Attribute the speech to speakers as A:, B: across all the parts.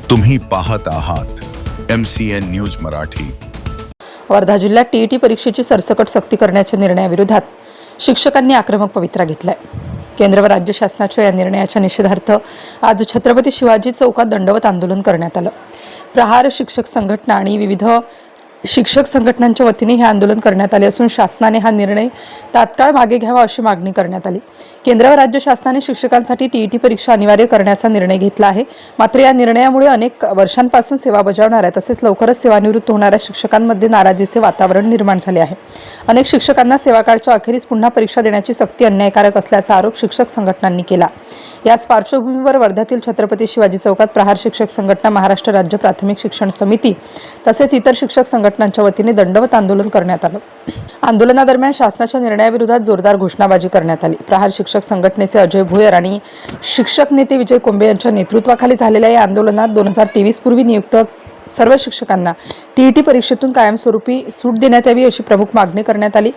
A: तुम्ही पाहत आहात MCN न्यूज मराठी।
B: वर्धा जिल्ह्यात टीईटी परीक्षेची सरसकट सक्ती करण्याच्या निर्णयाविरोधात शिक्षकांनी आक्रमक पवित्रा घेतलाय। केंद्र व राज्य शासनाच्या या निर्णयाच्या निषेधार्थ आज छत्रपती शिवाजी चौकात दंडवत आंदोलन करण्यात आलं। प्रहार शिक्षक संघटना आणि विविध शिक्षक संघटनांच्या वतीने हे आंदोलन करण्यात आले असून शासनाने हा निर्णय तात्काळ मागे घ्यावा अशी मागणी करण्यात आली। केंद्र व राज्य शासनाने शिक्षकांसाठी टीईटी परीक्षा अनिवार्य करण्याचा निर्णय घेतला आहे। मात्र या निर्णयामुळे अनेक वर्षांपासून सेवा बजावणाऱ्या तसेच लवकरच सेवानिवृत्त होणाऱ्या शिक्षकांमध्ये नाराजीचे वातावरण निर्माण झाले आहे। अनेक शिक्षकांना सेवाकाळच्या अखेरीस पुन्हा परीक्षा देण्याची सक्ती अन्यायकारक असल्याचा आरोप शिक्षक संघटनांनी केला। याच पार्श्वभूमीवर वर्ध्यातील छत्रपती शिवाजी चौकात प्रहार शिक्षक संघटना, महाराष्ट्र राज्य प्राथमिक शिक्षण समिती तसेच इतर शिक्षक संघटनांच्या वतीने दंडवत आंदोलन करण्यात आलं। आंदोलनादरम्यान शासनाच्या निर्णयाविरोधात जोरदार घोषणाबाजी करण्यात आली। प्रहार शिक्षक संघटनेचे अजय भुयर आणि शिक्षक नेते विजय कोंबे यांच्या नेतृत्वाखाली झालेल्या या आंदोलनात 2023 पूर्वी नियुक्त सर्व शिक्षकांना टीईटी परीक्षेतून कायमस्वरूपी सूट देण्यात यावी अशी प्रमुख मागणी करण्यात आली।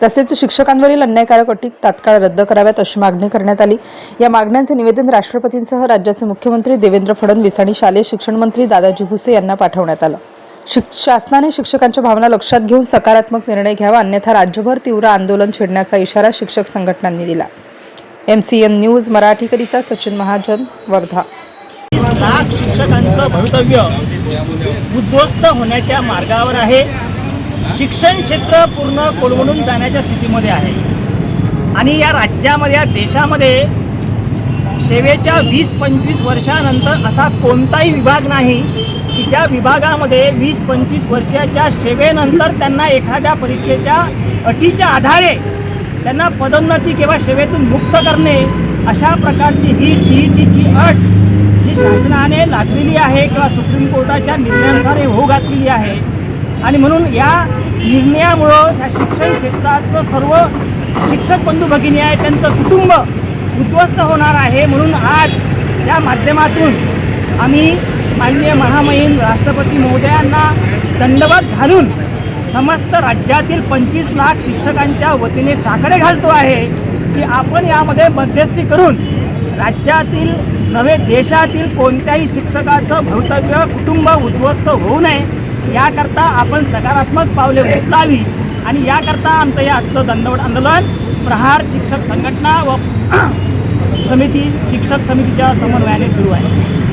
B: तसेच शिक्षकांवरील अन्यायकारक अटी तात्काळ रद्द कराव्यात अशी मागणी करण्यात आली। या मागण्यांचे निवेदन राष्ट्रपतींसह राज्याचे मुख्यमंत्री देवेंद्र फडणवीस आणि शालेय शिक्षण मंत्री दादाजी भुसे यांना पाठवण्यात आलं। शासनाने शिक्षकांच्या भावना लक्षात घेऊन सकारात्मक निर्णय घ्यावा, अन्यथा राज्यभर तीव्र आंदोलन छेडण्याचा इशारा शिक्षक संघटनांनी दिला। MCN न्यूज मराठीकरिता सचिन महाजन, वर्धा।
C: 30 लाख शिक्षकांचं भवितव्य उद्ध्वस्त होण्याच्या मार्गावर आहे। शिक्षण क्षेत्र पूर्ण कोलमडून जाण्याच्या स्थितीमध्ये आहे आणि या राज्यामध्ये, या देशामध्ये सेवेच्या 20-25 वर्षानंतर असा कोणताही विभाग नाही की ज्या विभागामध्ये 20-25 वर्षाच्या सेवेनंतर त्यांना एखाद्या परीक्षेच्या अटीच्या आधारे त्यांना पदोन्नती किंवा सेवेतून मुक्त करणे, अशा प्रकारची ही टीईटीची अट जी शासनाने लादलेली आहे किंवा सुप्रीम कोर्टाच्या निर्णयानुसार होऊ घातलेली आहे। आणि म्हणून या निर्णयामुळं या शिक्षण क्षेत्राचं सर्व शिक्षक बंधू भगिनी आहे त्यांचं कुटुंब उद्ध्वस्त होणार आहे। म्हणून आज या माध्यमातून आम्ही माननीय महामहिम राष्ट्रपती महोदयांना दंडवत घालून समस्त राज्यातील 25 लाख शिक्षकांच्या वतीने साकडे घालतो आहे की आपण यामध्ये मध्यस्थी करून राज्यातील नव्हे देशातील कोणत्याही शिक्षकाचं भवितव्य कुटुंब उद्ध्वस्त होऊ नये याकरता आपण सकारात्मक पावले उचलावी। आणि याकरता आमचं हे आजचं दंडवत आंदोलन प्रहार शिक्षक संघटना व समिती शिक्षक समितीच्या समन्वयाने सुरू आहे।